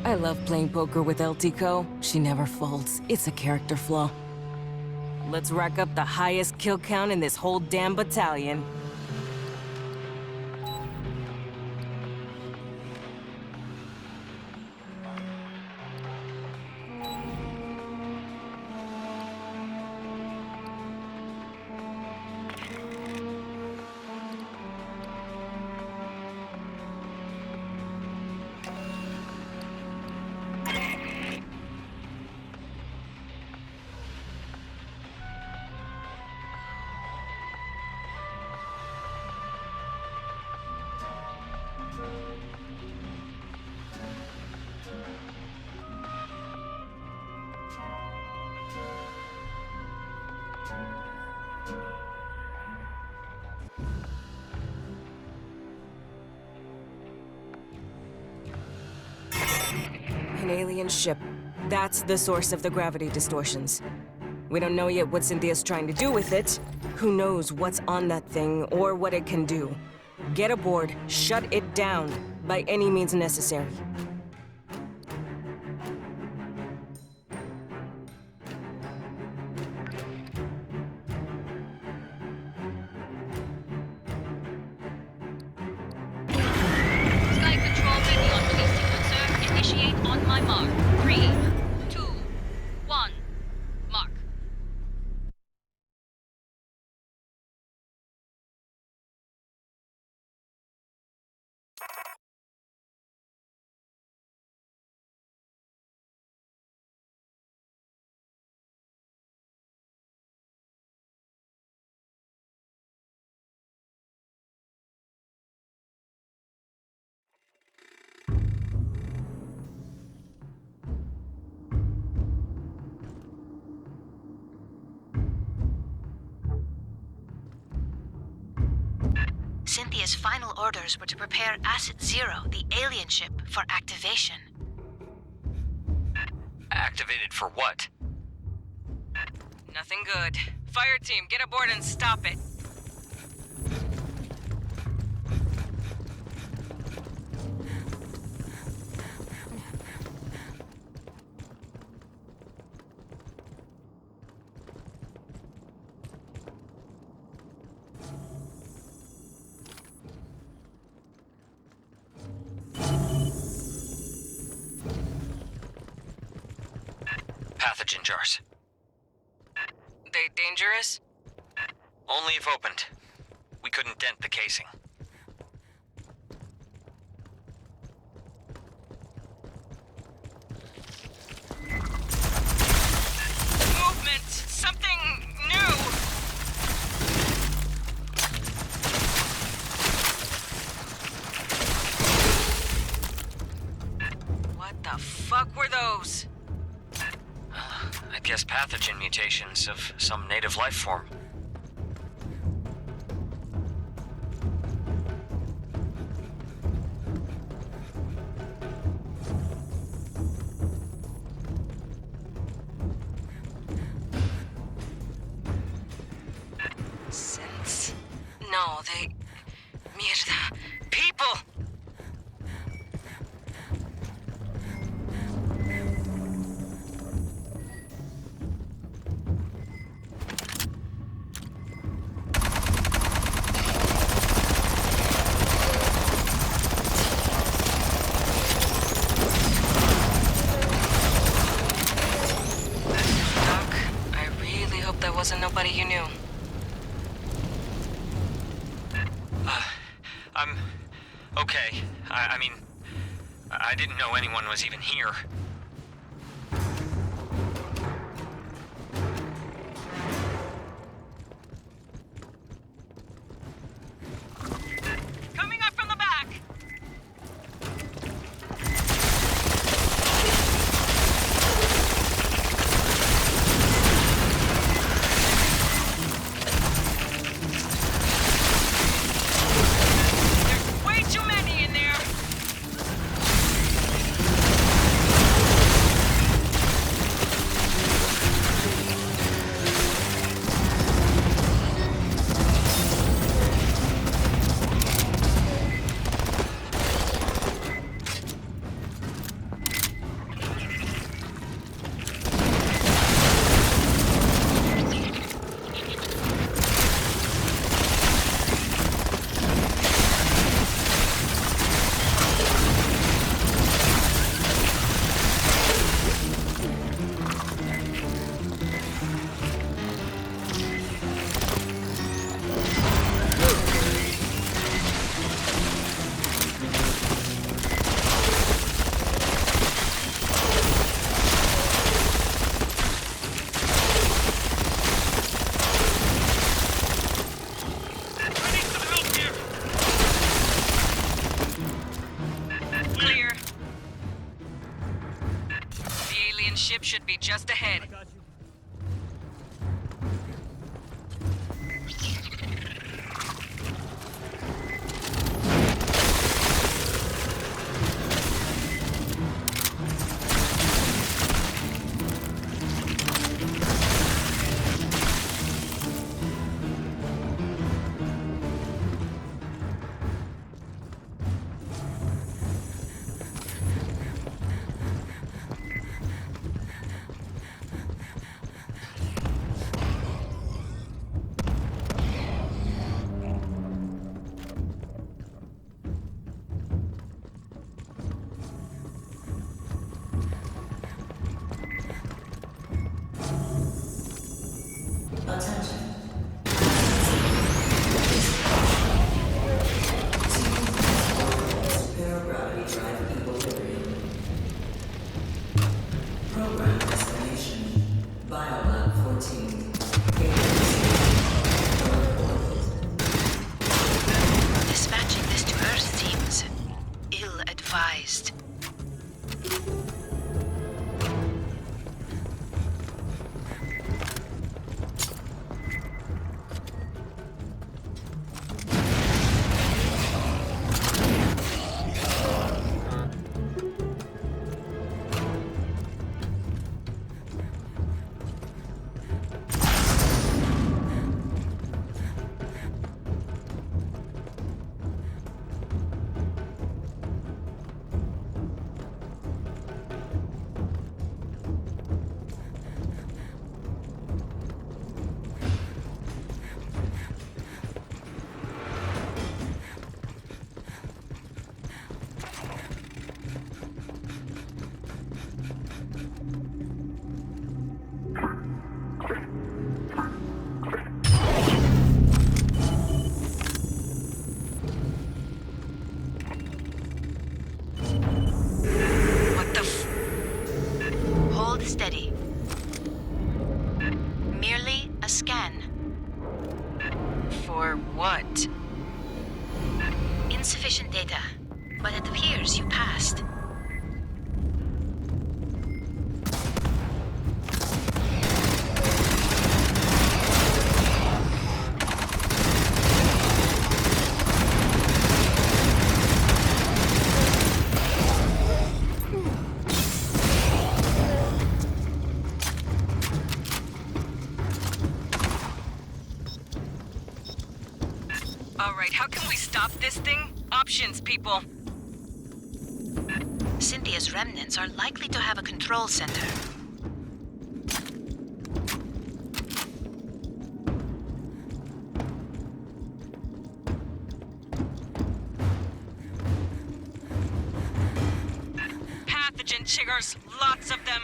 I love playing poker with El Tico. She never folds. It's a character flaw. Let's rack up the highest kill count in this whole damn battalion. An alien ship. That's the source of the gravity distortions. We don't know yet what Cynthia's trying to do with it. Who knows what's on that thing or what it can do. Get aboard, shut it down, by any means necessary. Sky Control ready on release sequence, sir. Initiate on my mark. 3, 2, 1, mark. Cynthia's final orders were to prepare Asset Zero, the alien ship, for activation. Activated for what? Nothing good. Fireteam, get aboard and stop it. Pathogen jars. They dangerous? Only if opened. We couldn't dent the casing. Movement! Something new! What the fuck were those? I guess pathogen mutations of some native life form. Sense? No, they... Mierda. People! Doc, I really hope that wasn't nobody you knew. I'm okay. I mean, I didn't know anyone was even here. Coming up from the back! There's way too many in there! For what? Insufficient data, but it appears you passed. Alright, how can we stop this thing? Options, people. Cynthia's remnants are likely to have a control center. Pathogen chiggers, lots of them.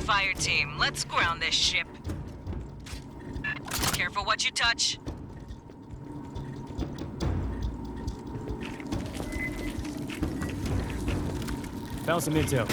Fireteam, let's ground this ship. Careful what you touch. Found some intel.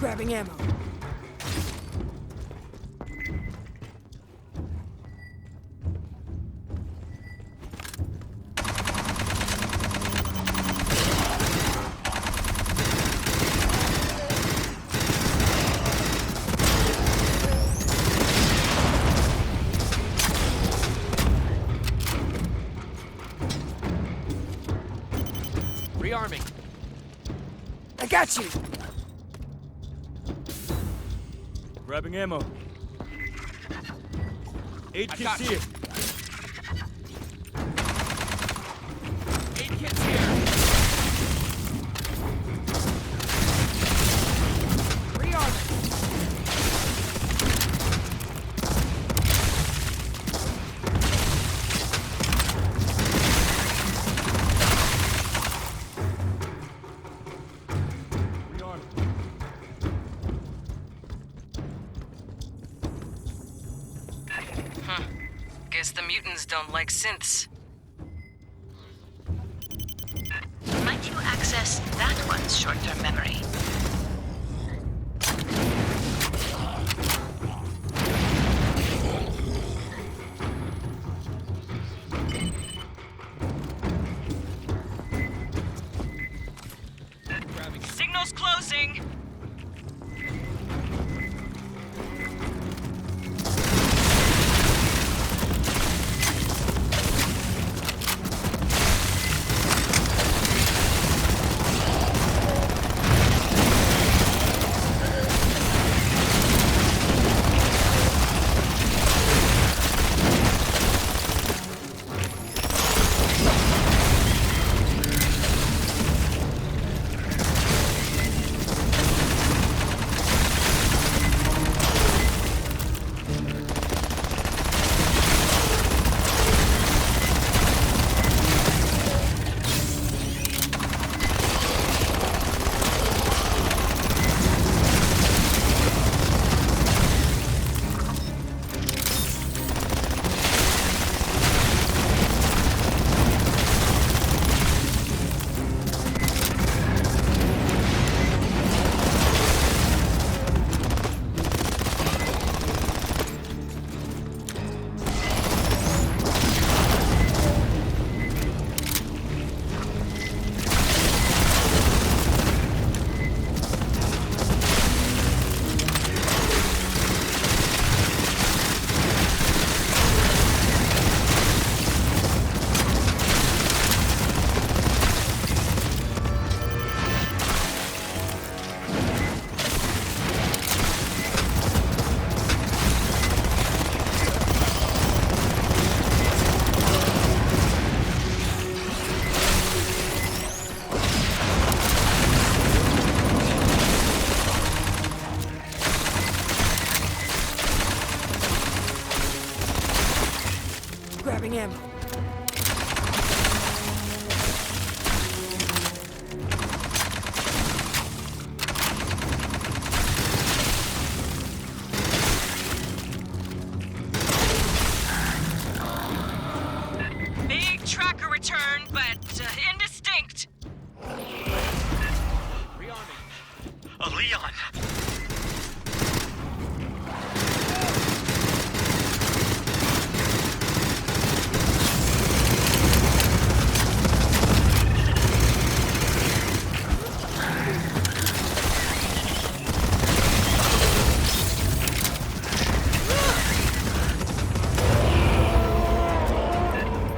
Grabbing ammo. Rearming. I got you! Grabbing ammo. 8 kits here. 8 kits here! Rearming! Guess the mutants don't like synths. Might you access that one's short-term memory? Signal's closing! Grabbing ammo. Big tracker return, but indistinct. Leon!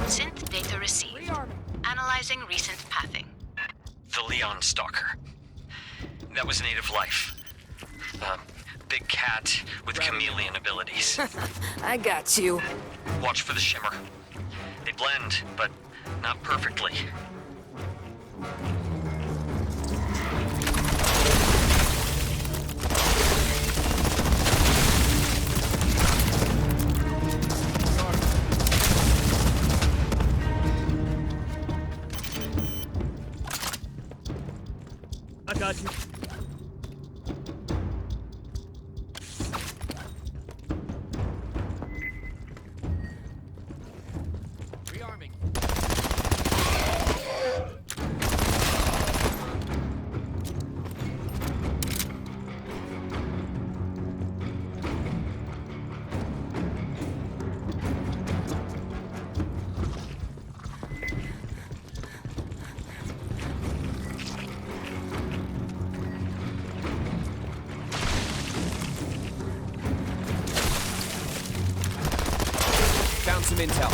Synth data received. Analyzing recent pathing. The Leon Stalker. That was native life. Big cat with chameleon abilities. I got you. Watch for the shimmer. They blend, but not perfectly. I got you. Rearming. Found some intel.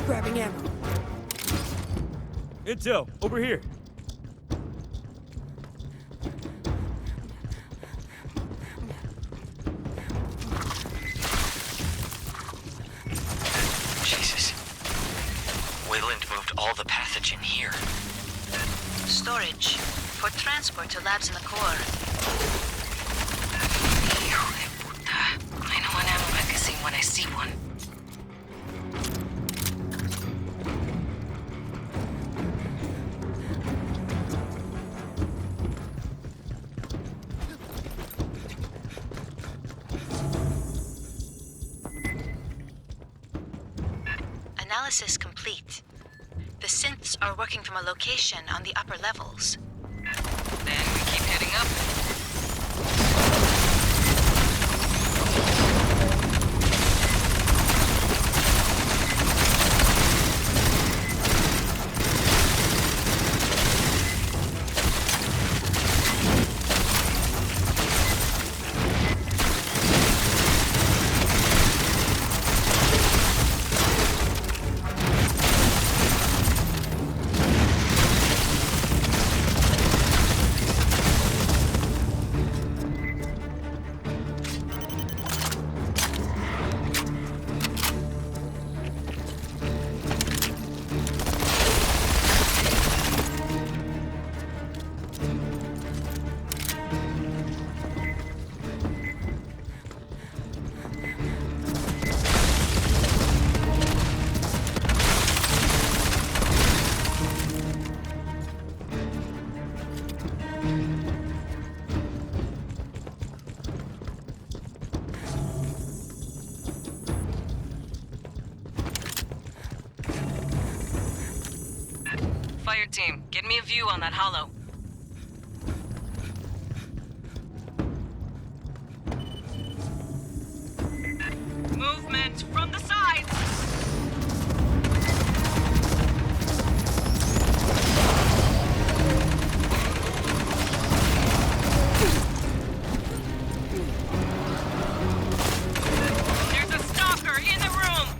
Grabbing ammo. Intel, over here. Jesus. Wayland moved all the pathogen here. Storage. For transport to labs in the core. Hijo de puta. I know an ammo magazine when I see one. Analysis complete. The synths are working from a location on the upper levels. Then we keep heading up. Fireteam, get me a view on that hollow. Movement from the sides! There's a stalker in the room!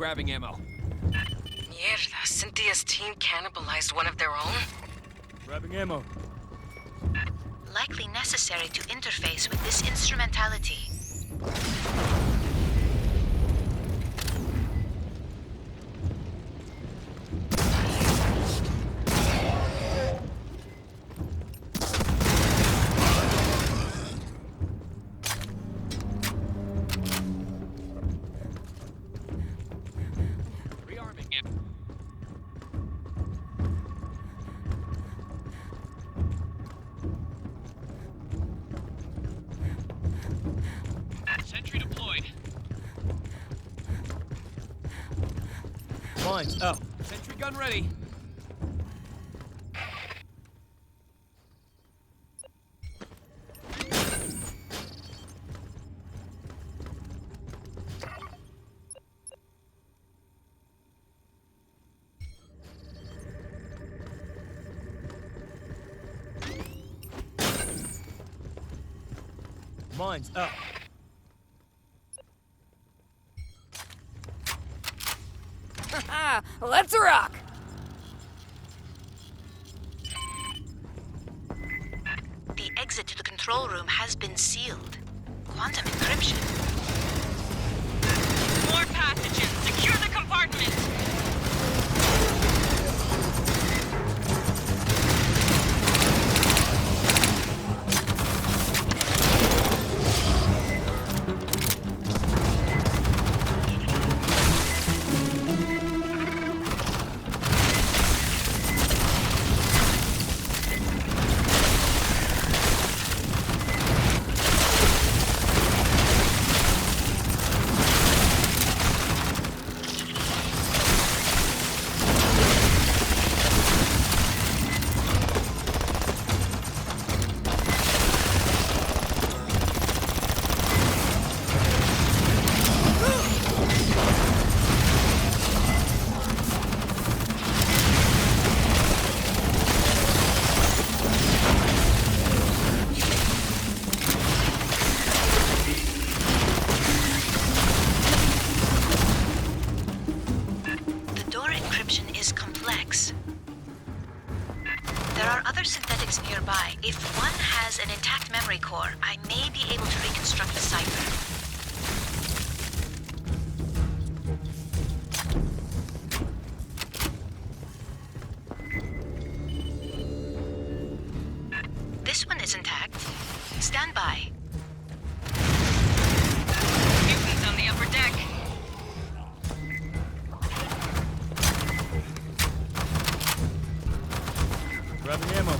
Grabbing ammo. Mierda, Cynthia's team cannibalized one of their own? Grabbing ammo. Likely necessary to interface with this instrumentality. Rearming it. Sentry deployed. Mine's up. Sentry gun ready. Mine's up. Let's rock! The exit to the control room has been sealed. Quantum encryption. More pathogens. Secure the compartment. The door encryption is complex. There are other synthetics nearby. If one has an intact memory core, I may be able to reconstruct the cipher. This one is intact. Stand by. Mutants on the upper deck. Grabbing ammo.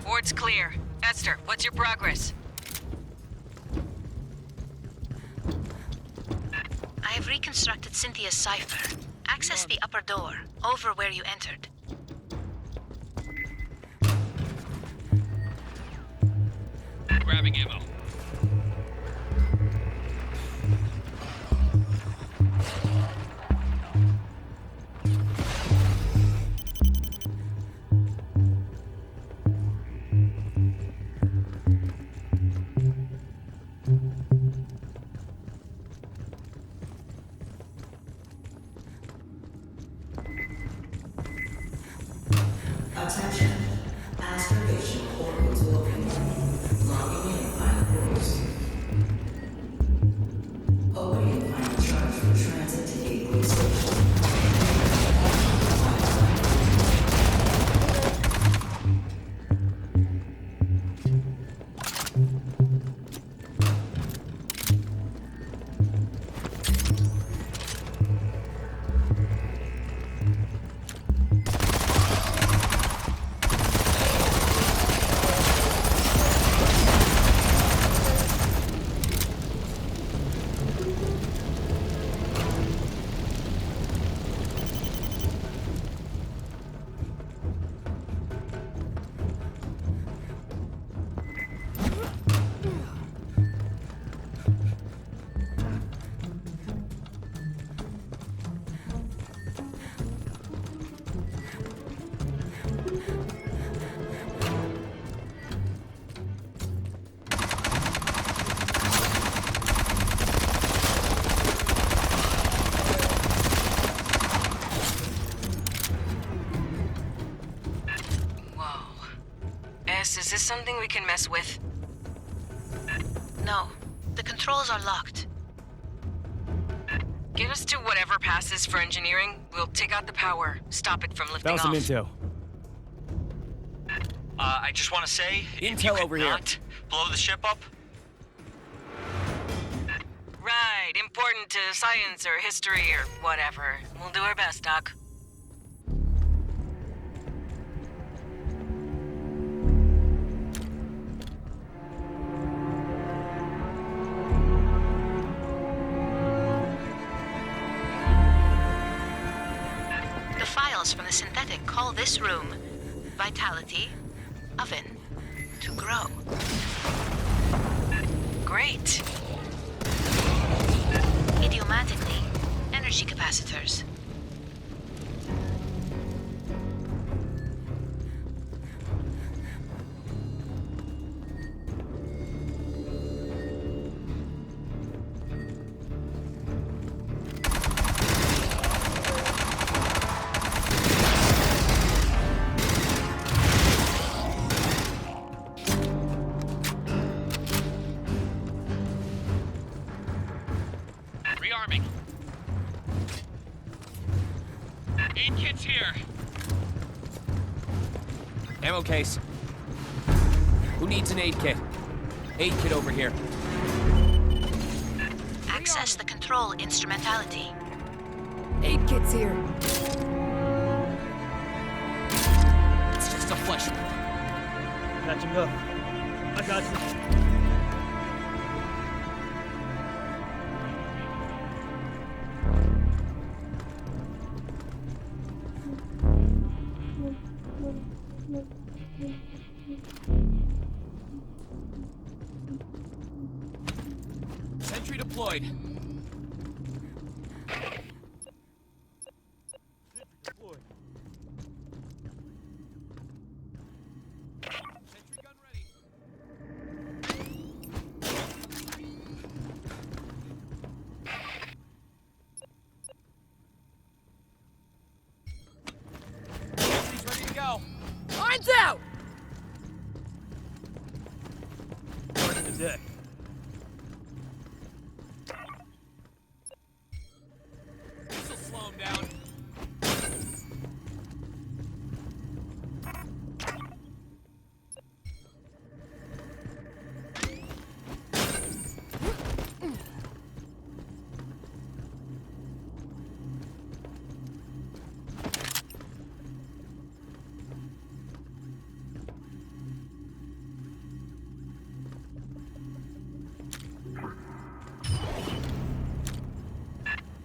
Ward's clear. Esther, what's your progress? I have reconstructed Cynthia's cipher. Access the upper door, over where you entered. Grabbing ammo. Attention. Aspiration portals will open. Logging in final rules. Awaiting final charge for transit to Gateway Station. Miss, is this something we can mess with? No, the controls are locked. Get us to whatever passes for engineering. We'll take out the power, stop it from lifting Found some off. intel. I just want to say, if you Intel could over here. not blow the ship up, Right, important to science or history or whatever. We'll do our best, Doc. The files from the synthetic call this room Vitality, Oven, to grow. Great. Idiomatically, energy capacitors. Rearming. Aid kit's here. Ammo case. Who needs an aid kit? Aid kit over here. Access the control instrumentality. Aid kit's here. It's just a flesh wound. Patching up. I got you. Sentry deployed. Sentry gun ready. Sentry's ready to go. Lines out! Starting the deck. This'll slow him down.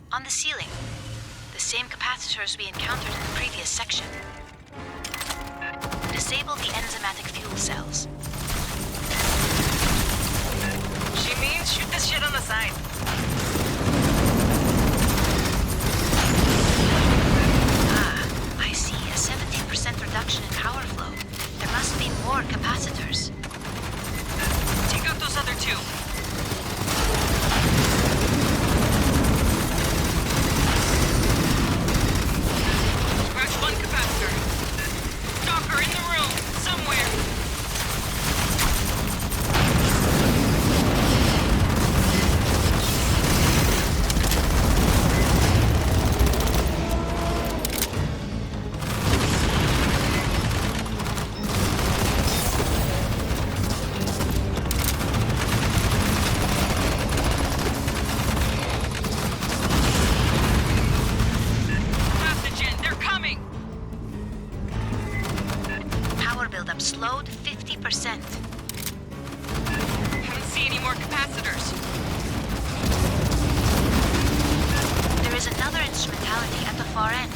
On the ceiling, the same capacitors we encountered in the previous section. Disable the enzymatic fuel cells. She means shoot this shit on the side. I see a 17% reduction in power flow. There must be more capacitors. Take out those other two. Scratch one capacitor. Stalker in the room, somewhere. Pathogen, they're coming! Power buildup slowed 50%. Haven't seen any more capacitors. There is another instrumentality at the far end.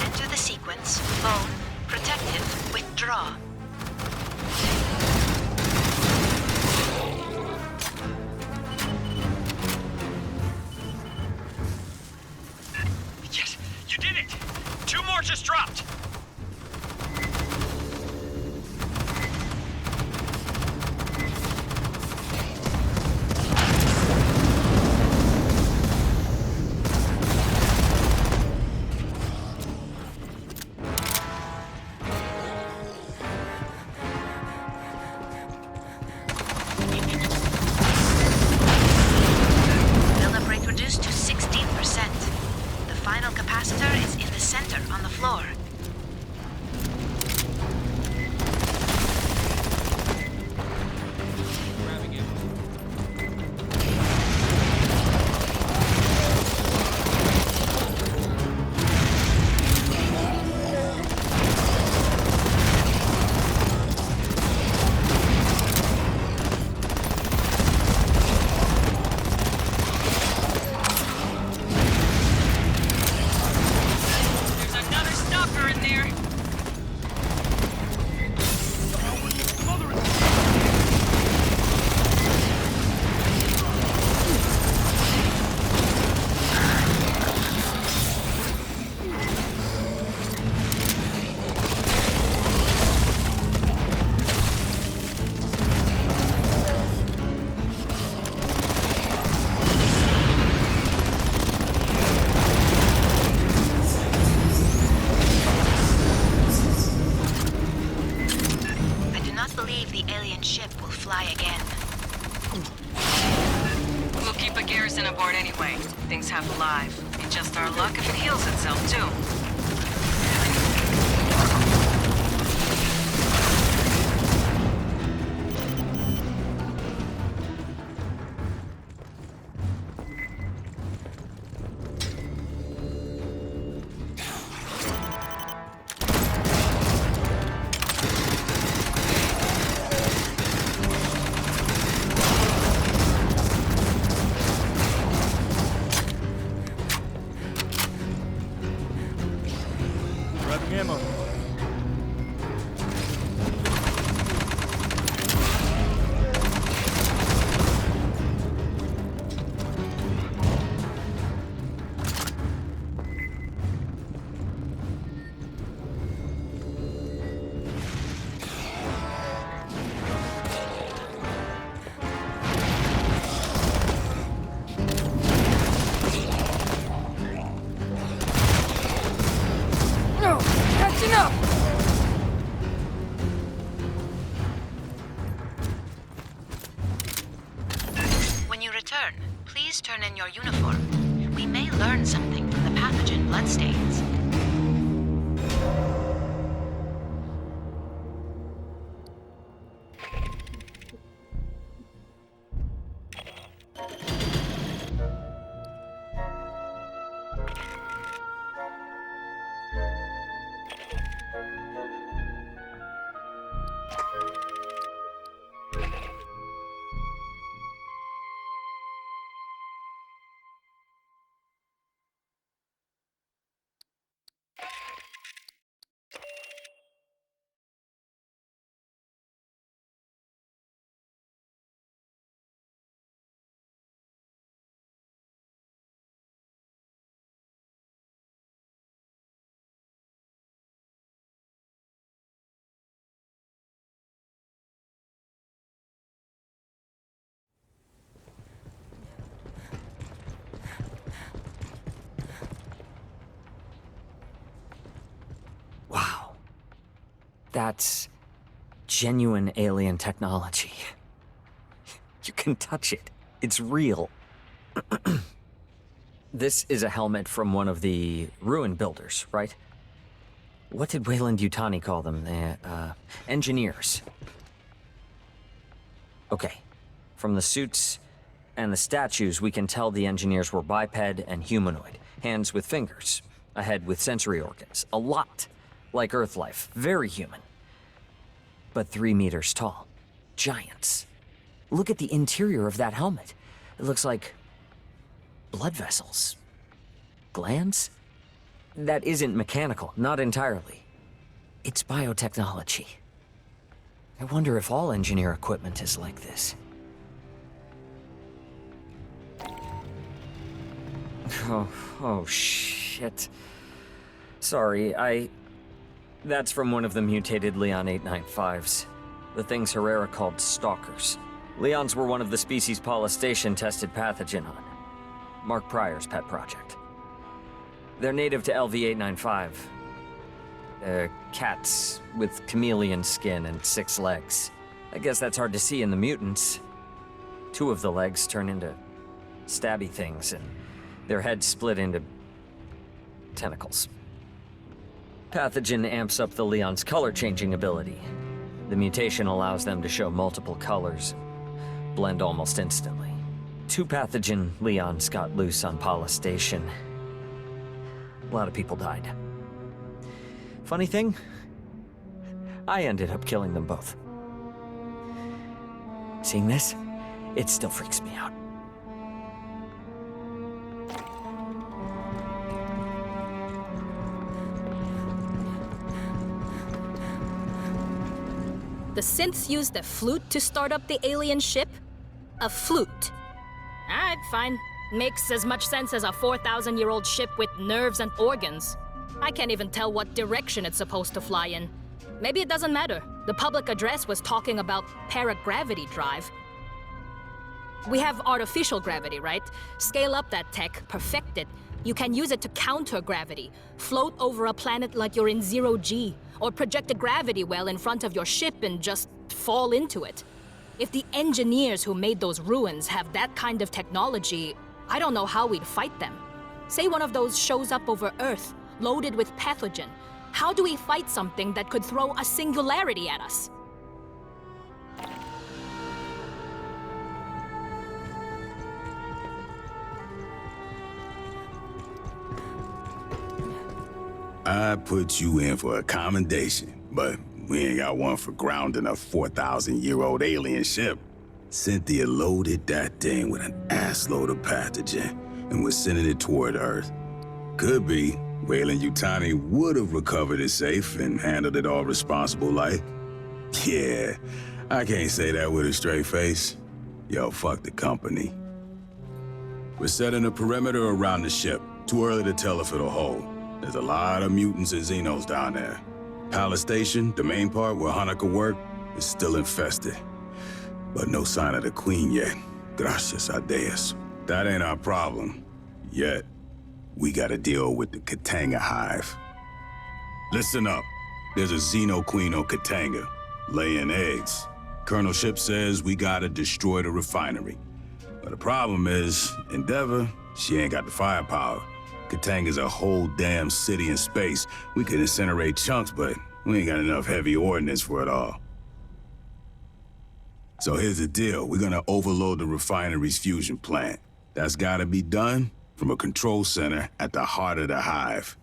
Enter the sequence. Bone. Protective. Withdraw. just dropped! Buildup rate reduced to 16%. The final capacitor is in the center on the floor. Grabbing it. There's another stalker in there. I do not believe the alien ship will fly again. We'll keep a garrison aboard anyway. Things half alive. Be just our luck if it heals itself, too. Grabbing ammo. No! That's enough! When you return, please turn in your uniform. We may learn something from the pathogen bloodstains. Wow. That's genuine alien technology. You can touch it. It's real. This is a helmet from one of the ruin builders, right? What did Weyland-Yutani call them? Engineers. Okay. From the suits and the statues, we can tell the engineers were biped and humanoid. Hands with fingers. A head with sensory organs. A lot like Earth life. Very human. But 3 meters tall. Giants. Look at the interior of that helmet. It looks like blood vessels. Glands? That isn't mechanical, not entirely. It's biotechnology. I wonder if all engineer equipment is like this. Oh shit. Sorry, That's from one of the mutated Leon 895s. The things Herrera called stalkers. Leons were one of the species Paula Station tested pathogen on. Mark Pryor's pet project. They're native to LV-895. They're cats with chameleon skin and 6 legs. I guess that's hard to see in the mutants. 2 of the legs turn into stabby things, and their heads split into tentacles. Pathogen amps up the Leon's color-changing ability. The mutation allows them to show multiple colors, blend almost instantly. 2 pathogen Leons got loose on Paula Station. A lot of people died. Funny thing, I ended up killing them both. Seeing this, it still freaks me out. The synths used a flute to start up the alien ship? A flute. Alright, fine. Makes as much sense as a 4,000-year-old ship with nerves and organs. I can't even tell what direction it's supposed to fly in. Maybe it doesn't matter. The public address was talking about paragravity drive. We have artificial gravity, right? Scale up that tech, perfect it. You can use it to counter gravity, float over a planet like you're in 0G, or project a gravity well in front of your ship and just fall into it. If the engineers who made those ruins have that kind of technology, I don't know how we'd fight them. Say one of those shows up over Earth, loaded with pathogen. How do we fight something that could throw a singularity at us? I put you in for a commendation, but we ain't got one for grounding a 4,000-year-old alien ship. Cynthia loaded that thing with an assload of pathogen and was sending it toward Earth. Could be Weyland-Yutani would have recovered it safe and handled it all responsible like. Yeah, I can't say that with a straight face. Yo, fuck the company. We're setting a perimeter around the ship. Too early to tell if it'll hold. There's a lot of mutants and Xenos down there. Palace Station, the main part where Hanukkah worked, is still infested. But no sign of the Queen yet. Gracias a Dios. That ain't our problem. Yet. We gotta deal with the Katanga hive. Listen up. There's a Xeno Queen on Katanga, laying eggs. Colonel Ship says we gotta destroy the refinery. But the problem is, Endeavor, she ain't got the firepower. Katanga's a whole damn city in space. We could incinerate chunks, but we ain't got enough heavy ordnance for it all. So here's the deal. We're gonna overload the refinery's fusion plant. That's gotta be done from a control center at the heart of the hive.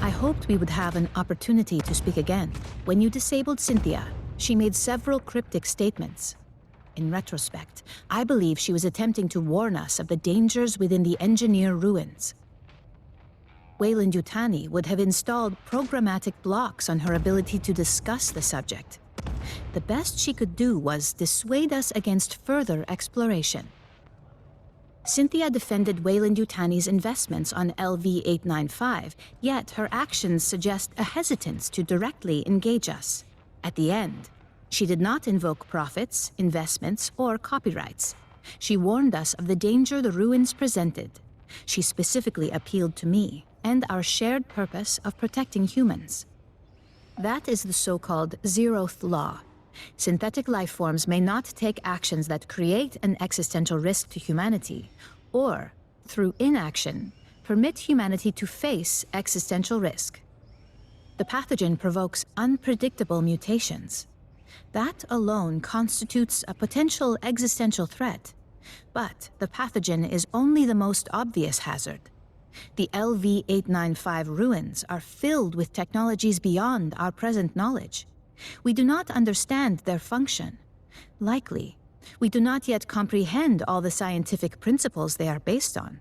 I hoped we would have an opportunity to speak again. When you disabled Cynthia, she made several cryptic statements. In retrospect, I believe she was attempting to warn us of the dangers within the engineer ruins. Weyland-Yutani would have installed programmatic blocks on her ability to discuss the subject. The best she could do was dissuade us against further exploration. Cynthia defended Weyland-Yutani's investments on LV-895, yet her actions suggest a hesitance to directly engage us. At the end, she did not invoke profits, investments, or copyrights. She warned us of the danger the ruins presented. She specifically appealed to me and our shared purpose of protecting humans. That is the so-called zeroth law. Synthetic life forms may not take actions that create an existential risk to humanity, or, through inaction, permit humanity to face existential risk. The pathogen provokes unpredictable mutations. That alone constitutes a potential existential threat. But the pathogen is only the most obvious hazard. The LV-895 ruins are filled with technologies beyond our present knowledge. We do not understand their function. Likely, We do not yet comprehend all the scientific principles they are based on.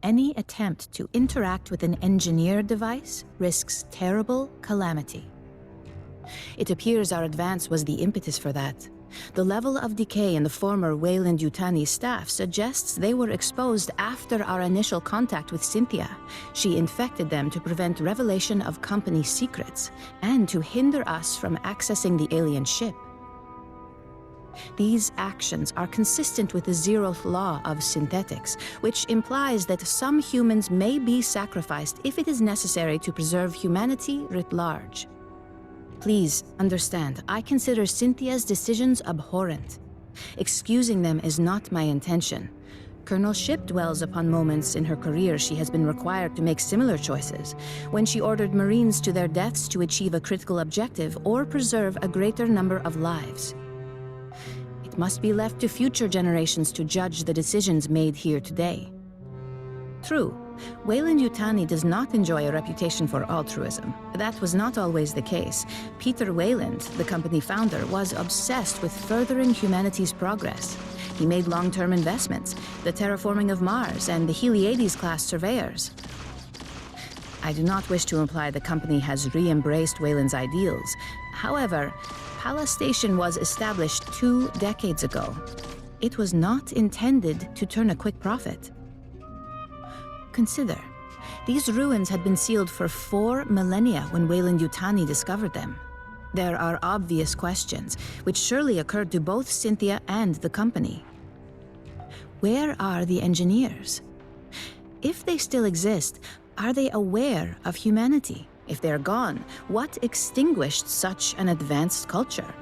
Any attempt to interact with an engineered device risks terrible calamity. It appears our advance was the impetus for that. The level of decay in the former Weyland-Yutani staff suggests they were exposed after our initial contact with Cynthia. She infected them to prevent revelation of company secrets and to hinder us from accessing the alien ship. These actions are consistent with the zeroth law of synthetics, which implies that some humans may be sacrificed if it is necessary to preserve humanity writ large. Please understand, I consider Cynthia's decisions abhorrent. Excusing them is not my intention. Colonel Ship dwells upon moments in her career she has been required to make similar choices, when she ordered Marines to their deaths to achieve a critical objective or preserve a greater number of lives. It must be left to future generations to judge the decisions made here today. True, Weyland-Yutani does not enjoy a reputation for altruism. That was not always the case. Peter Weyland, the company founder, was obsessed with furthering humanity's progress. He made long-term investments, the terraforming of Mars and the Heliades-class surveyors. I do not wish to imply the company has re-embraced Weyland's ideals. However, Pala Station was established 2 decades ago. It was not intended to turn a quick profit. Consider, these ruins had been sealed for 4 millennia when Weyland-Yutani discovered them. There are obvious questions, which surely occurred to both Cynthia and the company. Where are the engineers? If they still exist, are they aware of humanity? If they're gone, what extinguished such an advanced culture?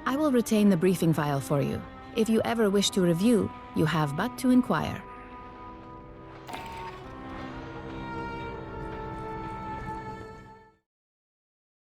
I will retain the briefing file for you. If you ever wish to review, you have but to inquire.